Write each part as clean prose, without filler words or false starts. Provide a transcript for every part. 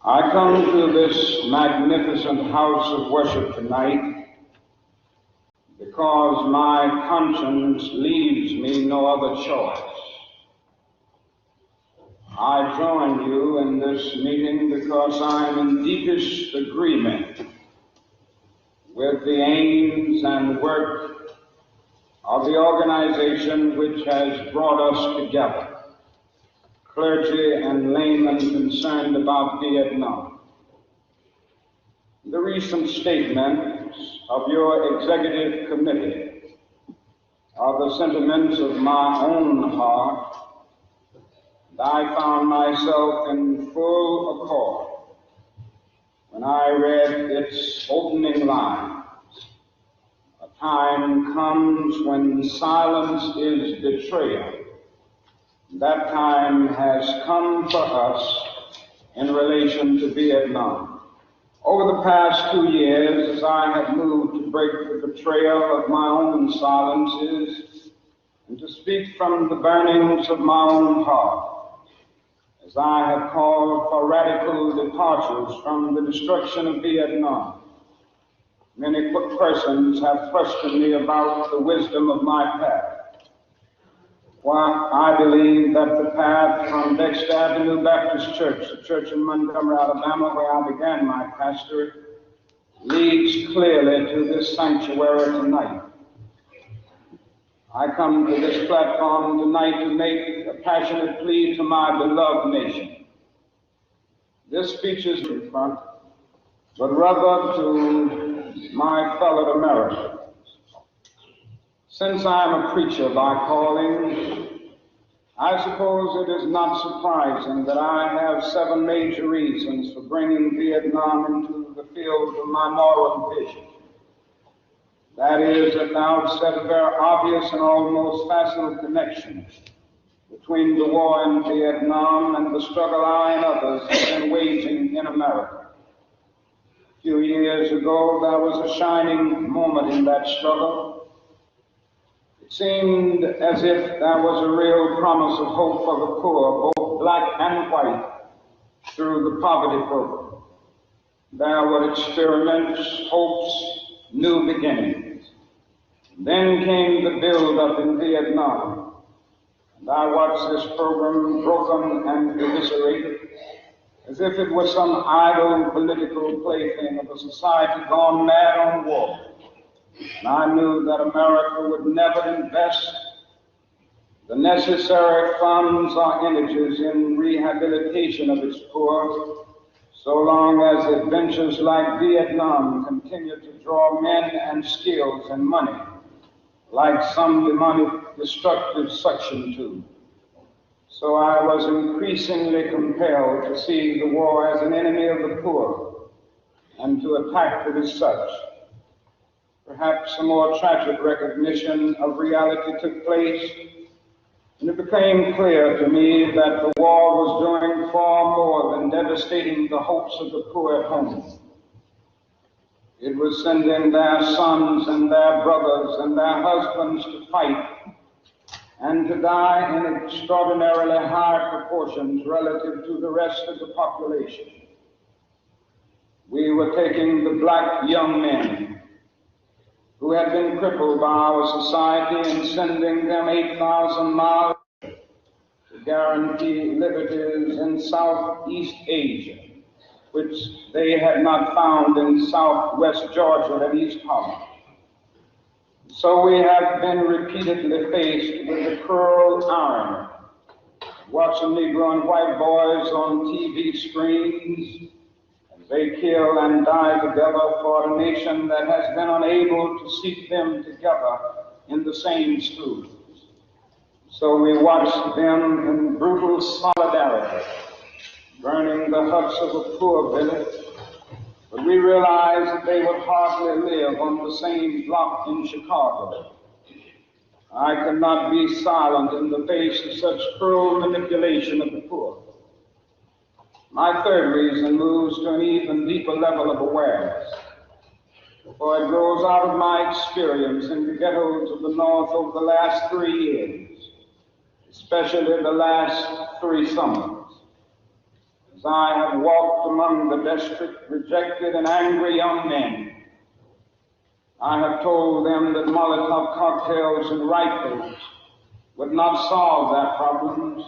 I come to this magnificent house of worship tonight because my conscience leaves me no other choice. I join you in this meeting because I am in deepest agreement with the aims and work of the organization which has brought us together, clergy and laymen concerned about Vietnam. The recent statements of your executive committee are the sentiments of my own heart, and I found myself in full accord when I read its opening lines. A time comes when silence is betrayal. That time has come for us in relation to Vietnam. Over the past 2 years, as I have moved to break the betrayal of my own silences and to speak from the burnings of my own heart, as I have called for radical departures from the destruction of Vietnam, many persons have questioned me about the wisdom of my path. While I believe that the path from Dexter Avenue Baptist Church, the church in Montgomery, Alabama, where I began my pastorate, leads clearly to this sanctuary tonight. I come to this platform tonight to make a passionate plea to my beloved nation. This speech is in front, but rather to my fellow Americans. Since I am a preacher by calling, I suppose it is not surprising that I have 7 major reasons for bringing Vietnam into the field of my moral vision. That is, at the outset, a very obvious and almost facile connection between the war in Vietnam and the struggle I and others have been waging in America. A few years ago, there was a shining moment in that struggle. It seemed as if there was a real promise of hope for the poor, both black and white, through the poverty program. There were experiments, hopes, new beginnings. Then came the build-up in Vietnam, and I watched this program broken and eviscerated as if it was some idle political plaything of a society gone mad on war. And I knew that America would never invest the necessary funds or energies in rehabilitation of its poor, so long as adventures like Vietnam continue to draw men and skills and money like some demonic destructive suction tube. So I was increasingly compelled to see the war as an enemy of the poor and to attack it as such. Perhaps a more tragic recognition of reality took place, and it became clear to me that the war was doing far more than devastating the hopes of the poor at home. It was sending their sons and their brothers and their husbands to fight and to die in extraordinarily high proportions relative to the rest of the population. We were taking the black young men who had been crippled by our society and sending them 8,000 miles to guarantee liberties in Southeast Asia, which they had not found in Southwest Georgia and East Holland. So we have been repeatedly faced with the cruel irony, watching Negro and white boys on TV screens as they kill and die together for a nation that has been unable to keep them together in the same schools. So we watched them in brutal solidarity, burning the huts of a poor village, but we realized that they would hardly live on the same block in Chicago. I could not be silent in the face of such cruel manipulation of the poor. My third reason moves to an even deeper level of awareness, for it grows out of my experience in the ghettos of the North over the last 3 years, especially the last 3 summers. As as I have walked among the desperate, rejected, and angry young men. I have told them that Molotov cocktails and rifles would not solve their problems.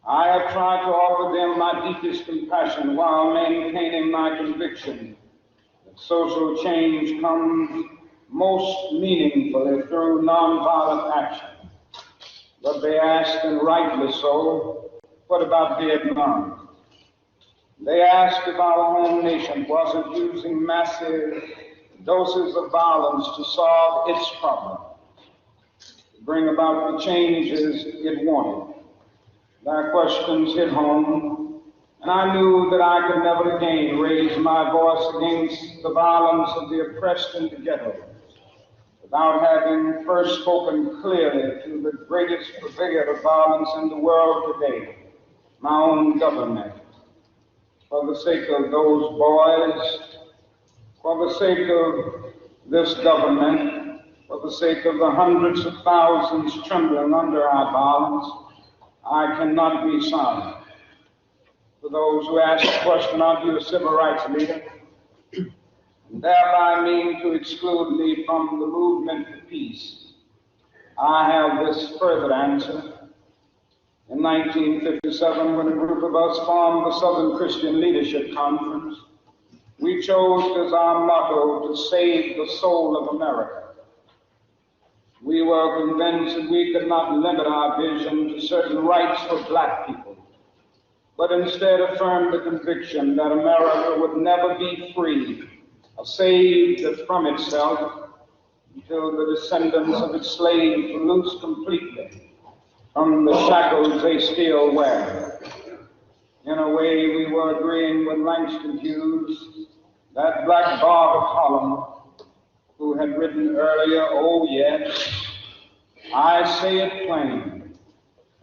I have tried to offer them my deepest compassion while maintaining my conviction that social change comes most meaningfully through nonviolent action. But they asked, and rightly so, what about Vietnam? They asked if our home nation wasn't using massive doses of violence to solve its problem, to bring about the changes it wanted. Their questions hit home, and I knew that I could never again raise my voice against the violence of the oppressed in the ghettos without having first spoken clearly to the greatest purveyor of violence in the world today, my own government. For the sake of those boys, for the sake of this government, for the sake of the hundreds of thousands trembling under our violence, I cannot be silent. For those who ask the question, are you a civil rights leader? And thereby mean to exclude me from the movement for peace, I have this further answer. In 1957, when a group of us formed the Southern Christian Leadership Conference, we chose as our motto to save the soul of America. We were convinced that we could not limit our vision to certain rights for black people, but instead affirm the conviction that America would never be free or saved from itself until the descendants of its slaves were loosed completely from the shackles they still wear. In a way, we were agreeing with Langston Hughes, that black bard of Harlem, who had written earlier, "Oh yes, I say it plain,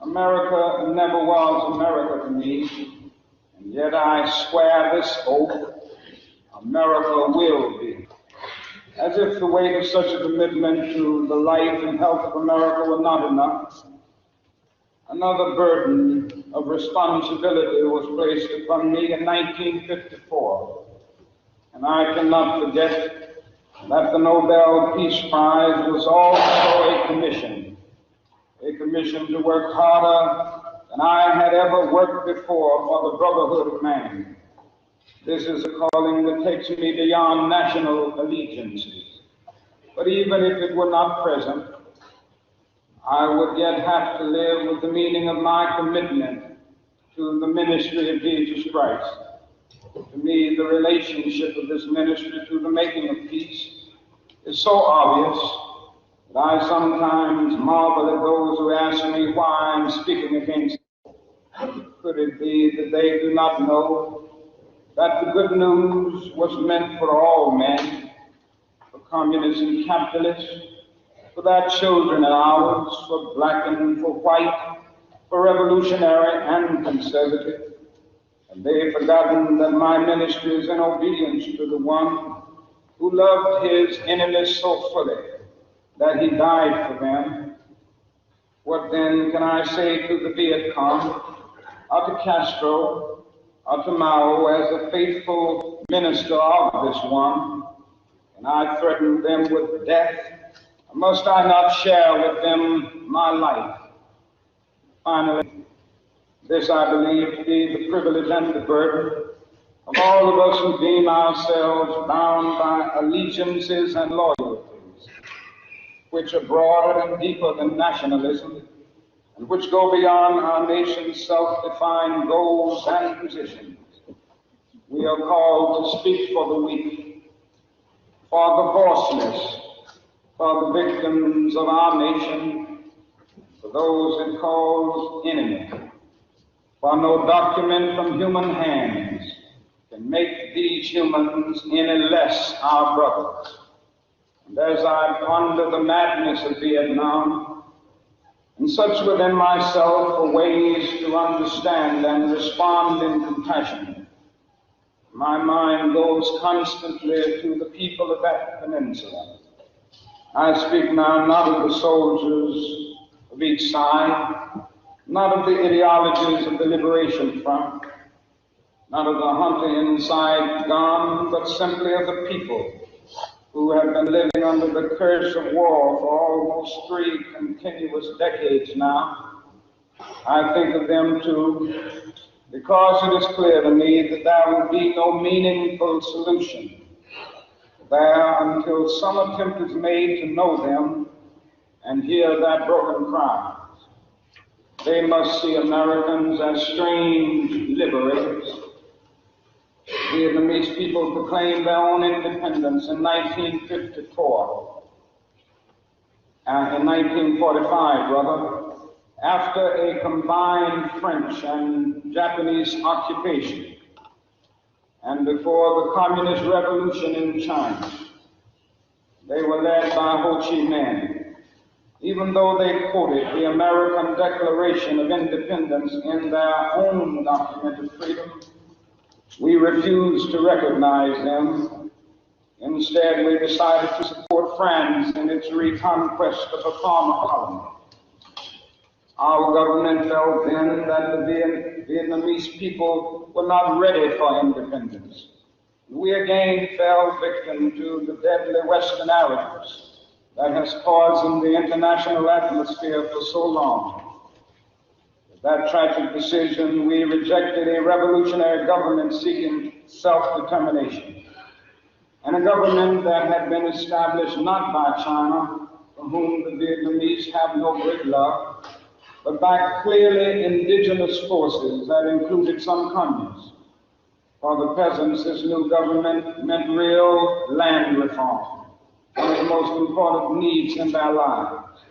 America never was America to me, and yet I swear this oath, America will be." As if the weight of such a commitment to the life and health of America were not enough, another burden of responsibility was placed upon me in 1954, and I cannot forget that the Nobel Peace Prize was also a commission to work harder than I had ever worked before for the brotherhood of man. This is a calling that takes me beyond national allegiances. But even if it were not present, I would yet have to live with the meaning of my commitment to the ministry of Jesus Christ. To me, the relationship of this ministry to the making of peace is so obvious that I sometimes marvel at those who ask me why I'm speaking against it. Could it be that they do not know that the good news was meant for all men, for communists and capitalists, for their children and ours, for black and for white, for revolutionary and conservative? And they've forgotten that my ministry is in obedience to the one who loved his enemies so fully that he died for them. What then can I say to the Viet Cong, or to Castro, or to Mao as a faithful minister of this one? Can I threaten them with death? Or must I not share with them my life? Finally, this I believe to be the privilege and the burden of all of us who deem ourselves bound by allegiances and loyalties, which are broader and deeper than nationalism, and which go beyond our nation's self-defined goals and positions. We are called to speak for the weak, for the voiceless, for the victims of our nation, for those it calls enemy. For no document from human hands can make these humans any less our brothers. And as I ponder the madness of Vietnam, and search within myself for ways to understand and respond in compassion, my mind goes constantly to the people of that peninsula. I speak now not of the soldiers of each side, not of the ideologies of the Liberation Front, not of the hunter inside gone, but simply of the people who have been living under the curse of war for almost 3 continuous decades now. I think of them too, because it is clear to me that there will be no meaningful solution there until some attempt is made to know them and hear their broken cries. They must see Americans as strange liberators. Vietnamese people proclaimed their own independence in 1954, in 1945 rather, after a combined French and Japanese occupation, and before the Communist Revolution in China. They were led by Ho Chi Minh. Even though they quoted the American Declaration of Independence in their own document of freedom, we refused to recognize them. Instead, we decided to support France in its reconquest of a former colony. Our government felt then that the Vietnamese people were not ready for independence. We again fell victim to the deadly Western arrogance that has poisoned the international atmosphere for so long. With that tragic decision, we rejected a revolutionary government seeking self-determination, and a government that had been established not by China, for whom the Vietnamese have no great love, but by clearly indigenous forces that included some communists. For the peasants, this new government meant real land reform, one of the most important needs in their lives.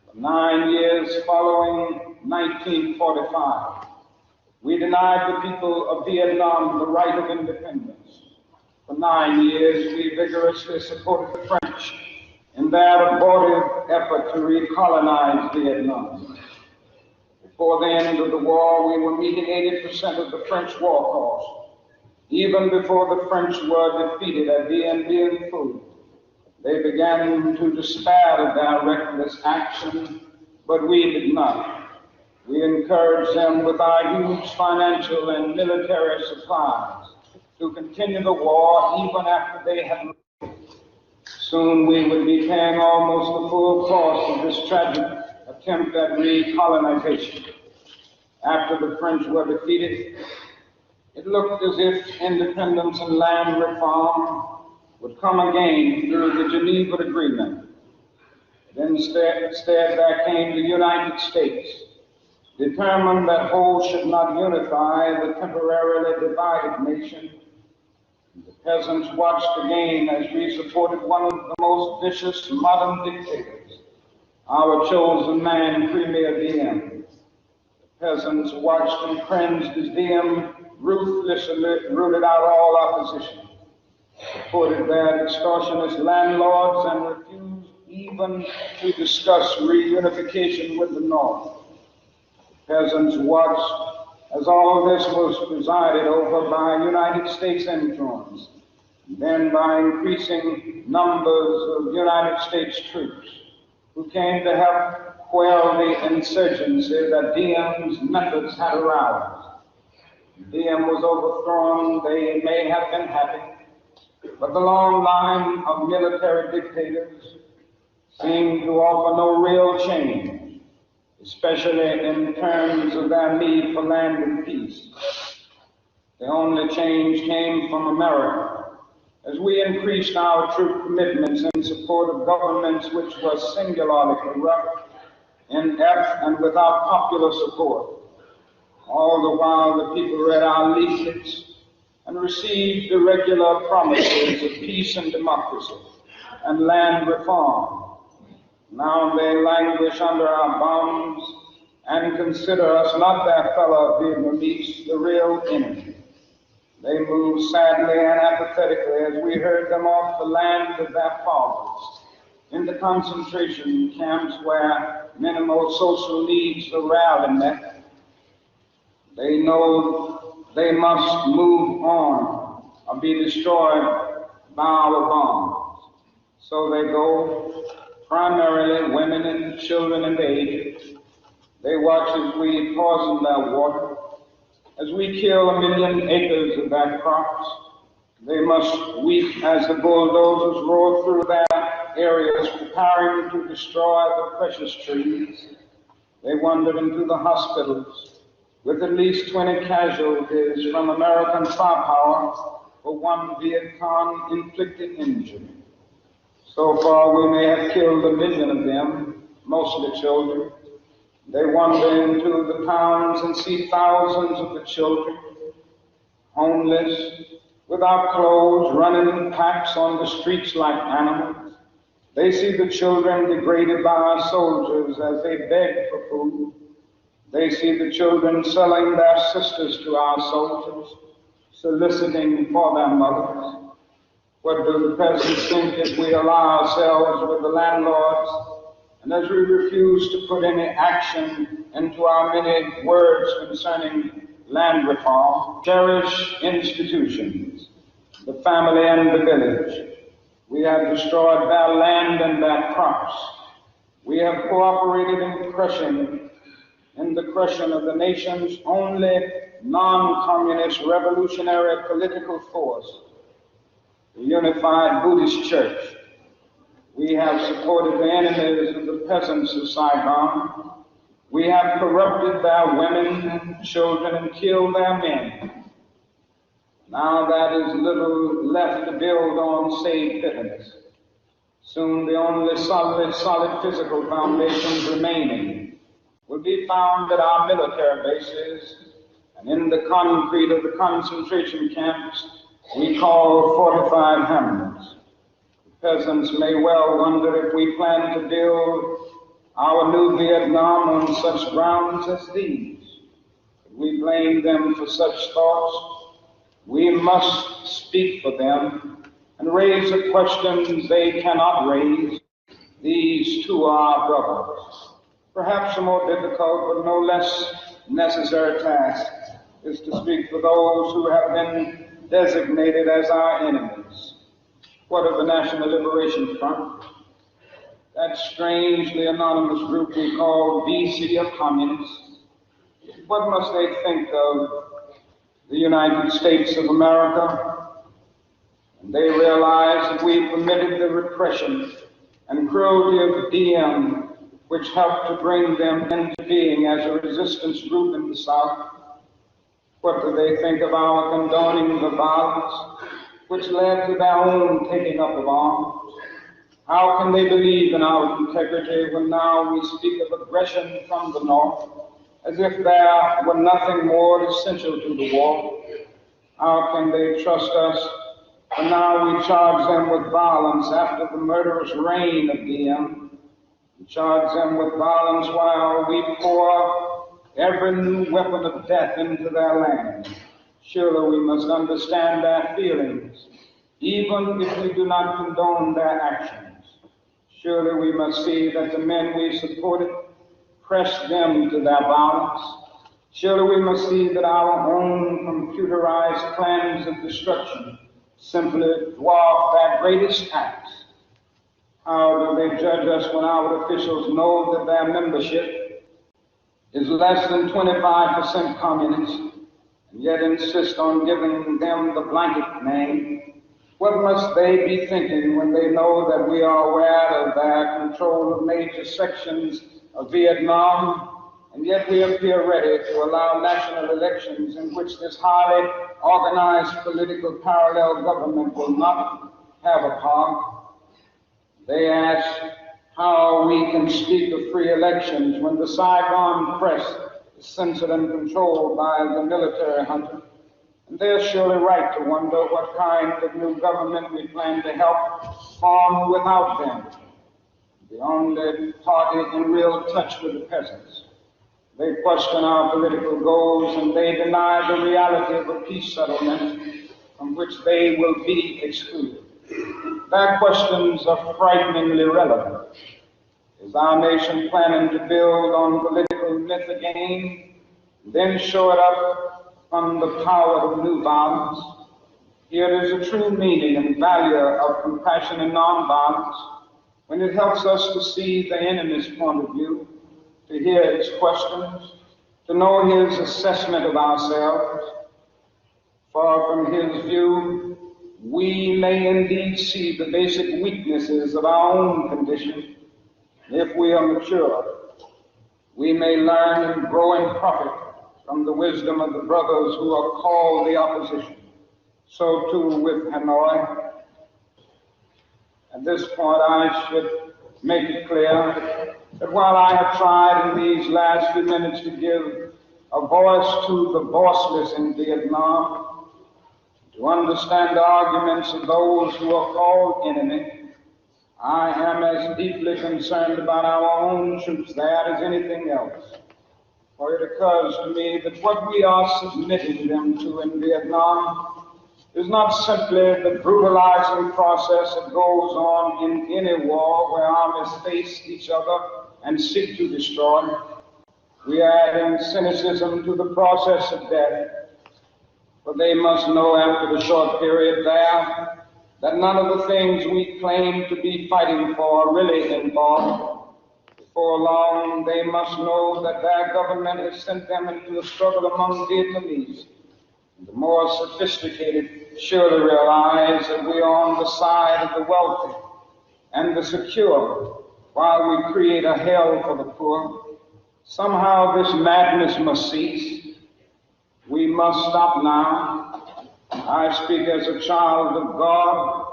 For 9 years following 1945, we denied the people of Vietnam the right of independence. For 9 years, we vigorously supported the French in their abortive effort to recolonize Vietnam. Before the end of the war, we were meeting 80% of the French war cost. Even before the French were defeated at Dien Bien Phu, they began to despair of their reckless action, but we did not. We encouraged them with our huge financial and military supplies to continue the war even after they had left. Soon we would be paying almost the full cost of this tragic attempt at recolonization. After the French were defeated, it looked as if independence and land reform would come again through the Geneva Agreement. But instead there came the United States, determined that whole should not unify the temporarily divided nation. The peasants watched again as we supported one of the most vicious modern dictators, our chosen man, Premier Diem. The peasants watched and cringed as Diem ruthlessly rooted out all opposition, supported their extortionist landlords, and refused even to discuss reunification with the North. The peasants watched as all this was presided over by United States influence, and then by increasing numbers of United States troops who came to help quell the insurgency that Diem's methods had aroused. Diem was overthrown, they may have been happy, but the long line of military dictators seemed to offer no real change, especially in terms of their need for land and peace. The only change came from America, as we increased our troop commitments in support of governments which were singularly corrupt, inept, and without popular support. All the while the people read our leaflets and received the regular promises of peace and democracy and land reform. Now they languish under our bombs and consider us not their fellow Vietnamese, the real enemy. They moved sadly and apathetically as we heard them off the land of their fathers into concentration camps where minimal social needs are rarely met. They know they must move on or be destroyed by our bombs. So they go, primarily women and children and babies. They watch as we poison their water, As we kill 1,000,000 acres of their crops, they must weep as the bulldozers roar through their areas, preparing to destroy the precious trees. They wandered into the hospitals with at least 20 casualties from American firepower for one Viet Cong inflicted injury. So far, we may have killed 1,000,000 of them, mostly children. They wander into the towns and see thousands of the children, homeless, without clothes, running in packs on the streets like animals. They see the children degraded by our soldiers as they beg for food. They see the children selling their sisters to our soldiers, soliciting for their mothers. What do the peasants think if we ally ourselves with the landlords, and as we refuse to put any action into our many words concerning land reform, cherish institutions, the family and the village? We have destroyed their land and their crops. We have cooperated in the crushing of the nation's only non-communist revolutionary political force, the Unified Buddhist Church. We have supported the enemies of the peasants of Saigon. We have corrupted their women and children and killed their men. Now that is little left to build on save bitterness. Soon the only solid physical foundations remaining will be found at our military bases and in the concrete of the concentration camps we call fortified hamlets. The peasants may well wonder if we plan to build our new Vietnam on such grounds as these. If we blame them for such thoughts, we must speak for them and raise the questions they cannot raise. These too are our brothers. Perhaps a more difficult but no less necessary task is to speak for those who have been designated as our enemies. What of the National Liberation Front? That strangely anonymous group we call VC of Communists. What must they think of the United States of America? And they realize that we permitted the repression and cruelty of Diem, which helped to bring them into being as a resistance group in the South. What do they think of our condoning the violence which led to their own taking up of arms? How can they believe in our integrity when now we speak of aggression from the North as if there were nothing more essential to the war? How can they trust us when now we charge them with violence after the murderous reign of Diem? We charge them with violence while we pour every new weapon of death into their land. Surely we must understand their feelings, even if we do not condone their actions. Surely we must see that the men we supported pressed them to their violence. Surely we must see that our own computerized plans of destruction simply dwarf their greatest acts. How do they judge us when our officials know that their membership is less than 25% communist, and yet insist on giving them the blanket name? What must they be thinking when they know that we are aware of their control of major sections of Vietnam, and yet we appear ready to allow national elections in which this highly organized political parallel government will not have a part? They ask how we can speak of free elections when the Saigon press is censored and controlled by the military junta. And they're surely right to wonder what kind of new government we plan to help form without them, the only party in real touch with the peasants. They question our political goals and they deny the reality of a peace settlement from which they will be excluded. Their questions are frighteningly relevant. Is our nation planning to build on political myth again, then show it up from the power of new violence? Here is a true meaning and value of compassion and nonviolence when it helps us to see the enemy's point of view, to hear its questions, to know his assessment of ourselves. For from his view, we may indeed see the basic weaknesses of our own condition. If we are mature, we may learn and grow and profit from the wisdom of the brothers who are called the opposition. So too with Hanoi. At this point, I should make it clear that while I have tried in these last few minutes to give a voice to the voiceless in Vietnam, to understand the arguments of those who are called enemy, I am as deeply concerned about our own troops there as anything else. For it occurs to me that what we are submitting them to in Vietnam is not simply the brutalizing process that goes on in any war where armies face each other and seek to destroy. We are adding cynicism to the process of death. For they must know after the short period there that none of the things we claim to be fighting for are really involved. Before long, they must know that their government has sent them into a struggle among Vietnamese. The more sophisticated surely realize that we are on the side of the wealthy and the secure while we create a hell for the poor. Somehow this madness must cease. We must stop now. I speak as a child of God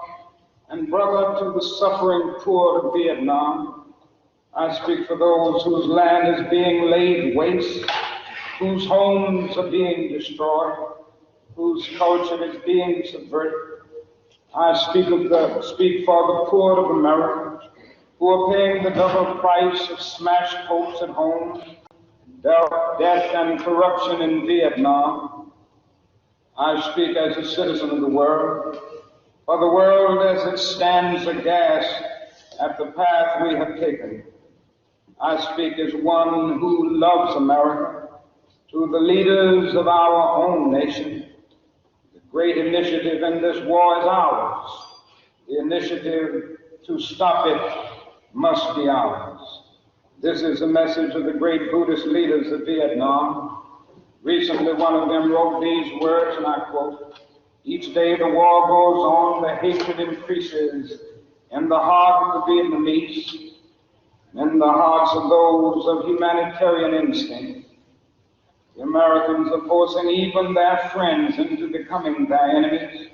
and brother to the suffering poor of Vietnam. I speak for those whose land is being laid waste, whose homes are being destroyed, whose culture is being subverted. I speak for the poor of America, who are paying the double price of smashed hopes at home, death and corruption in Vietnam. I speak as a citizen of the world, for the world as it stands aghast at the path we have taken. I speak as one who loves America, to the leaders of our own nation. The great initiative in this war is ours. The initiative to stop it must be ours. This is a message of the great Buddhist leaders of Vietnam. Recently, one of them wrote these words, and I quote, "Each day the war goes on, the hatred increases in the heart of the Vietnamese, in the hearts of those of humanitarian instinct. The Americans are forcing even their friends into becoming their enemies.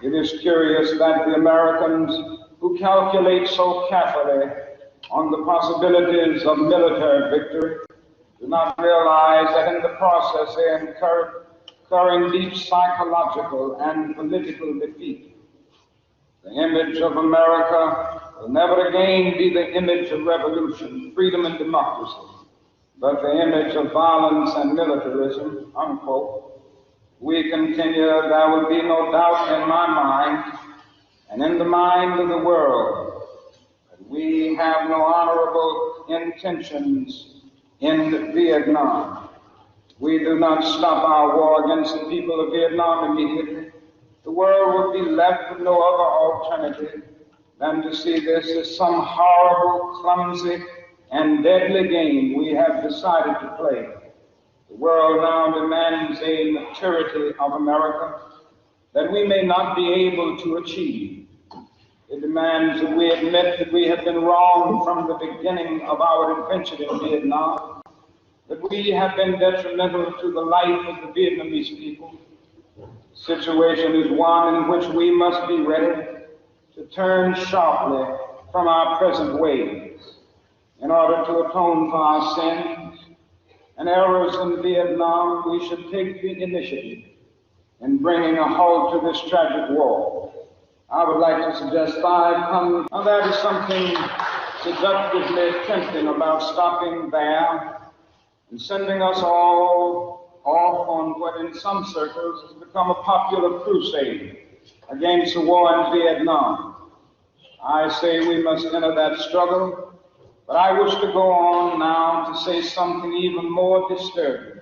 It is curious that the Americans, who calculate so carefully on the possibilities of military victory, do not realize that in the process they incurring deep psychological and political defeat. The image of America will never again be the image of revolution, freedom, and democracy, but the image of violence and militarism," unquote. We continue, "There will be no doubt in my mind and in the mind of the world that we have no honorable intentions in Vietnam. We do not stop our war against the people of Vietnam immediately. The world will be left with no other alternative than to see this as some horrible, clumsy, and deadly game we have decided to play. The world now demands a maturity of America that we may not be able to achieve. It demands that we admit that we have been wrong from the beginning of our adventure in Vietnam, that we have been detrimental to the life of the Vietnamese people. The situation is one in which we must be ready to turn sharply from our present ways in order to atone for our sins and errors in Vietnam. We should take the initiative in bringing a halt to this tragic war. I would like to suggest 5 comments. Now, there is something seductively tempting about stopping there and sending us all off on what in some circles has become a popular crusade against the war in Vietnam. I say we must enter that struggle, but I wish to go on now to say something even more disturbing.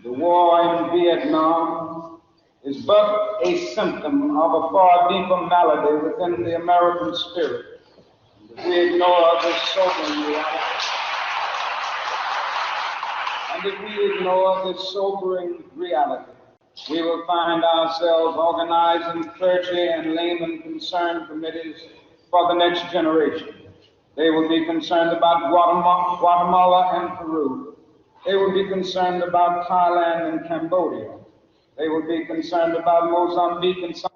The war in Vietnam is but a symptom of a far deeper malady within the American spirit. If we ignore this sobering reality And if we ignore this sobering reality, we will find ourselves organizing clergy and layman concerned committees for the next generation. They will be concerned about Guatemala and Peru. They will be concerned about Thailand and Cambodia. They will be concerned about Mozambique and South.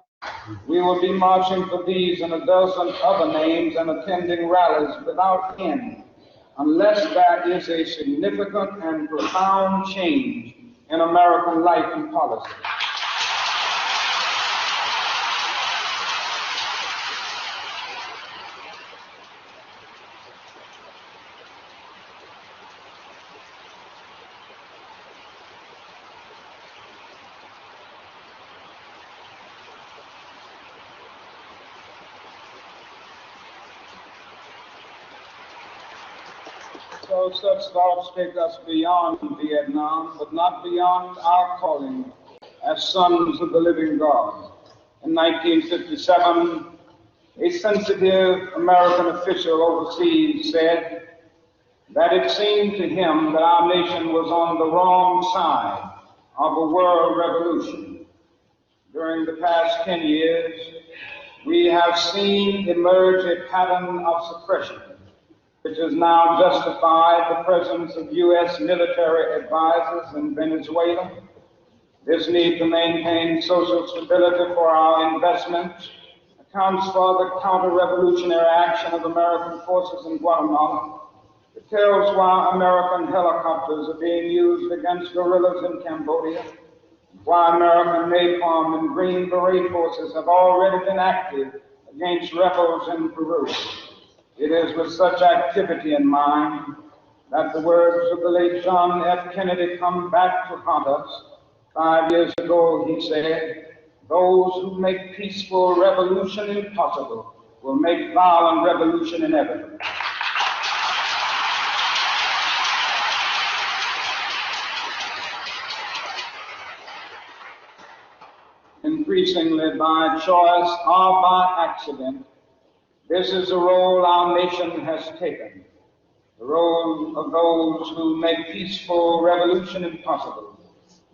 We will be marching for these and a dozen other names and attending rallies without end, unless there is a significant and profound change in American life and policy. So such thoughts take us beyond Vietnam, but not beyond our calling as sons of the living God. In 1957, a sensitive American official overseas said that it seemed to him that our nation was on the wrong side of a world revolution. During the past 10 years, we have seen emerge a pattern of suppression, which has now justified the presence of U.S. military advisors in Venezuela. This need to maintain social stability for our investments accounts for the counter-revolutionary action of American forces in Guatemala. It tells why American helicopters are being used against guerrillas in Cambodia, why American napalm and Green Beret forces have already been active against rebels in Peru. It is with such activity in mind that the words of the late John F. Kennedy come back to haunt us. 5 years ago, he said, "Those who make peaceful revolution impossible will make violent revolution inevitable." Increasingly by choice or by accident, this is the role our nation has taken, the role of those who make peaceful revolution impossible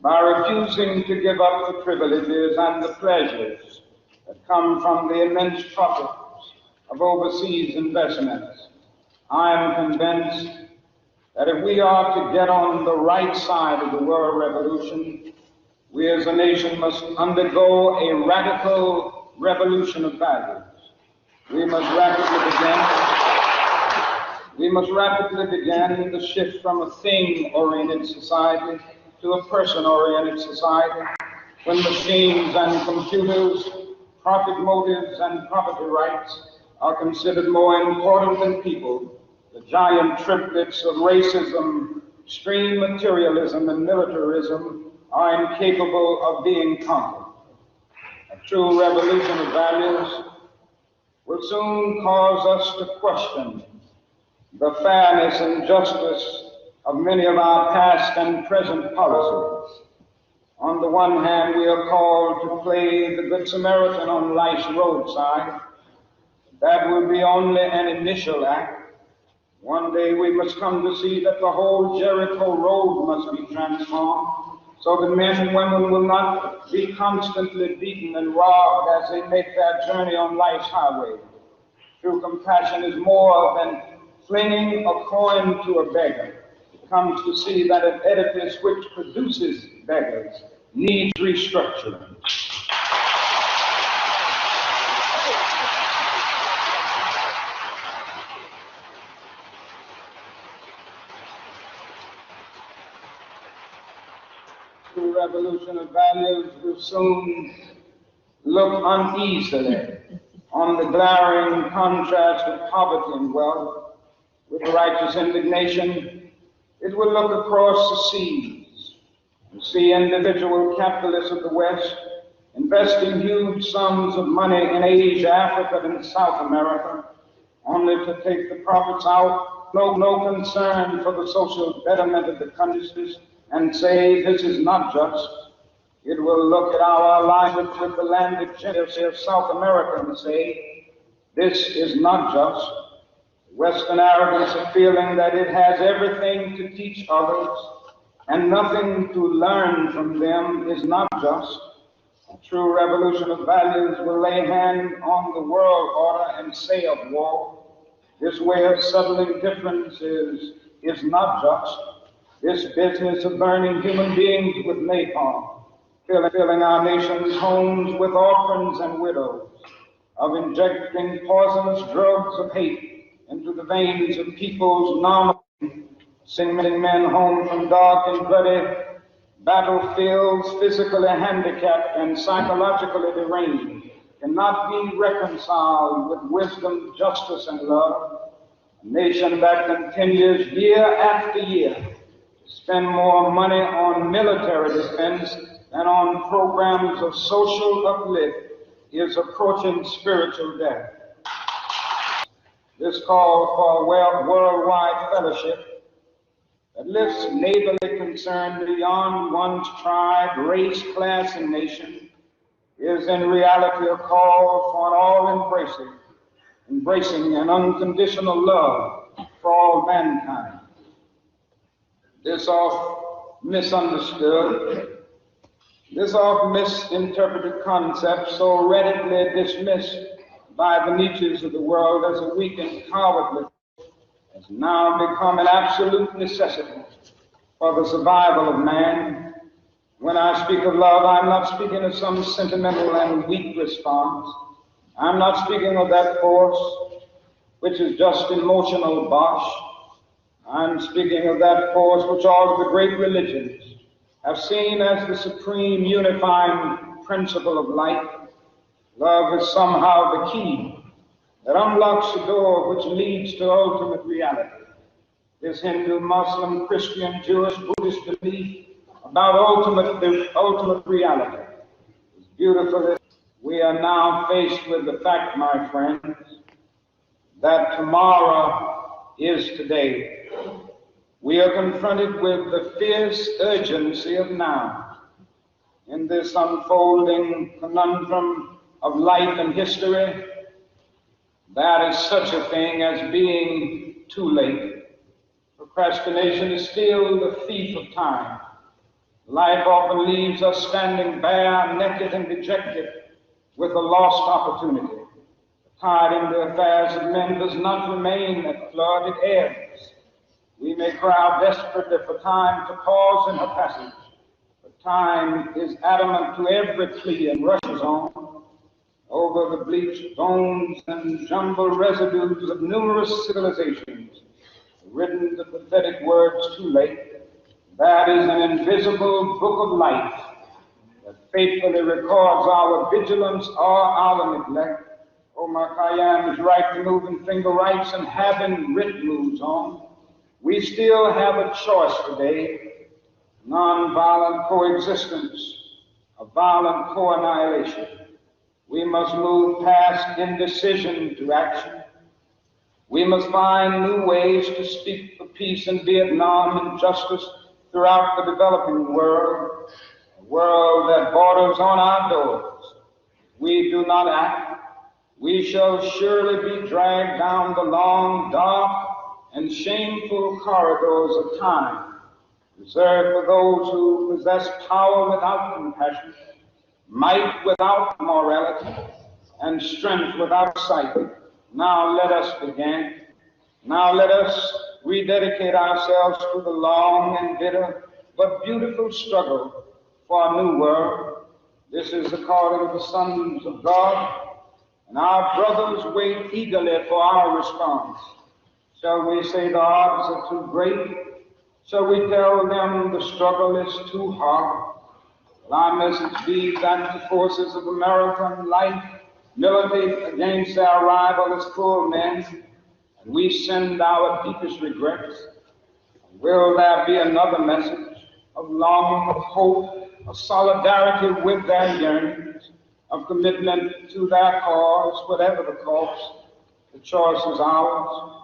by refusing to give up the privileges and the pleasures that come from the immense profits of overseas investments. I am convinced that if we are to get on the right side of the world revolution, we as a nation must undergo a radical revolution of values. We must rapidly begin the shift from a thing-oriented society to a person-oriented society, when machines and computers, profit motives and property rights are considered more important than people. The giant triplets of racism, extreme materialism, and militarism are incapable of being conquered. A true revolution of values will soon cause us to question the fairness and justice of many of our past and present policies. On the one hand, we are called to play the Good Samaritan on life's roadside. That will be only an initial act. One day we must come to see that the whole Jericho road must be transformed, so that men and women will not be constantly beaten and robbed as they make their journey on life's highway. True compassion is more than flinging a coin to a beggar. It comes to see that an edifice which produces beggars needs restructuring. The revolution of values will soon look uneasily on the glaring contrast of poverty and wealth. With righteous indignation, it will look across the seas and see individual capitalists of the West investing huge sums of money in Asia, Africa, and South America, only to take the profits out, no concern for the social betterment of the countries, and say this is not just. It will look at our alliance with the landed gentry of South America and say, this is not just. Western arrogance of feeling that it has everything to teach others and nothing to learn from them is not just. A true revolution of values will lay hand on the world order and say of war, this way of settling differences is not just. This business of burning human beings with napalm, filling our nation's homes with orphans and widows, of injecting poisonous drugs of hate into the veins of people's normal, sending men home from dark and bloody battlefields, physically handicapped and psychologically deranged, cannot be reconciled with wisdom, justice, and love. A nation that continues year after year to spend more money on military defense than on programs of social uplift is approaching spiritual death. This call for a worldwide fellowship that lifts neighborly concern beyond one's tribe, race, class, and nation is in reality a call for an all-embracing and unconditional love for all mankind. This oft misunderstood, this oft misinterpreted concept, so readily dismissed by the Nietzsches of the world as a weak and cowardly, has now become an absolute necessity for the survival of man. When I speak of love, I'm not speaking of some sentimental and weak response. I'm not speaking of that force which is just emotional bosh. I'm speaking of that force which all of the great religions have seen as the supreme unifying principle of life. Love is somehow the key that unlocks the door which leads to ultimate reality. This Hindu, Muslim, Christian, Jewish, Buddhist belief about ultimate reality is beautiful. We are now faced with the fact, my friends, that tomorrow is today. We are confronted with the fierce urgency of now. In this unfolding conundrum of life and history, there is such a thing as being too late. Procrastination is still the thief of time. Life often leaves us standing bare, naked, and dejected with a lost opportunity. The tide in the affairs of men does not remain at flood, it ebbs. We may cry out desperately for time to pause in her passage, but time is adamant to every plea and rushes on. Over the bleached bones and jumbled residues of numerous civilizations, written the pathetic words, too late. That is an invisible book of life that faithfully records our vigilance or our neglect. Omar Khayyam's right to move in finger rights and having writ moves on. We still have a choice today, nonviolent coexistence, a violent co-annihilation. We must move past indecision to action. We must find new ways to speak for peace in Vietnam and justice throughout the developing world, a world that borders on our doors. We do not act, we shall surely be dragged down the long, dark, and shameful corridors of time, reserved for those who possess power without compassion, might without morality, and strength without sight. Now let us begin. Now let us rededicate ourselves to the long and bitter but beautiful struggle for a new world. This is the calling of the sons of God, and our brothers wait eagerly for our response. Shall we say the odds are too great? Shall we tell them the struggle is too hard? Will our message be that the forces of American life militate against our rival as poor men, and we send our deepest regrets? Will there be another message of longing, of hope, of solidarity with their yearnings, of commitment to their cause, whatever the cost? The choice is ours.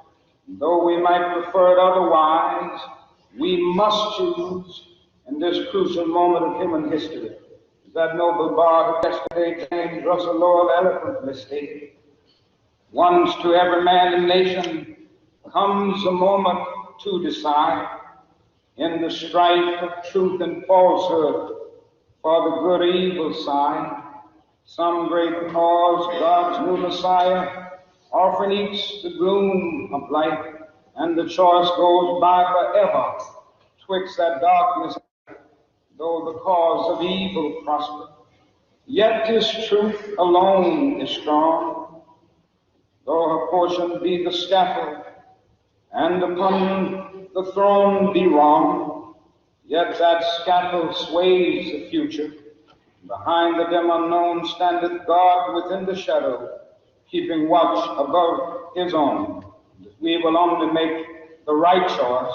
And though we might prefer it otherwise, we must choose in this crucial moment of human history. As that noble bard of yesterday, James Russell Lowell, eloquently stated, once to every man and nation comes a moment to decide. in the strife of truth and falsehood for the good evil side. Some great cause God's new Messiah often eats the gloom of life, and the choice goes by forever twixt that darkness, though the cause of evil prosper. Yet his truth alone is strong, though her portion be the scaffold, and upon the throne be wrong. Yet that scaffold sways the future. Behind the dim unknown standeth God within the shadow, keeping watch above his own. If we will only make the right choice,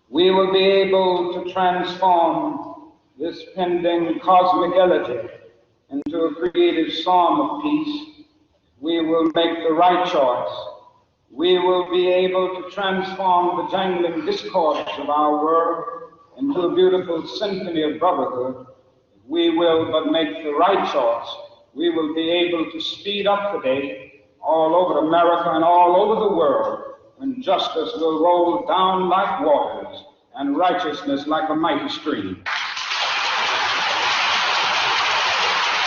we will be able to transform this pending cosmic elegy into a creative psalm of peace. We will make the right choice. We will be able to transform the jangling discords of our world into a beautiful symphony of brotherhood. We will but make the right choice. We will be able to speed up the day all over America and all over the world, when justice will roll down like waters and righteousness like a mighty stream.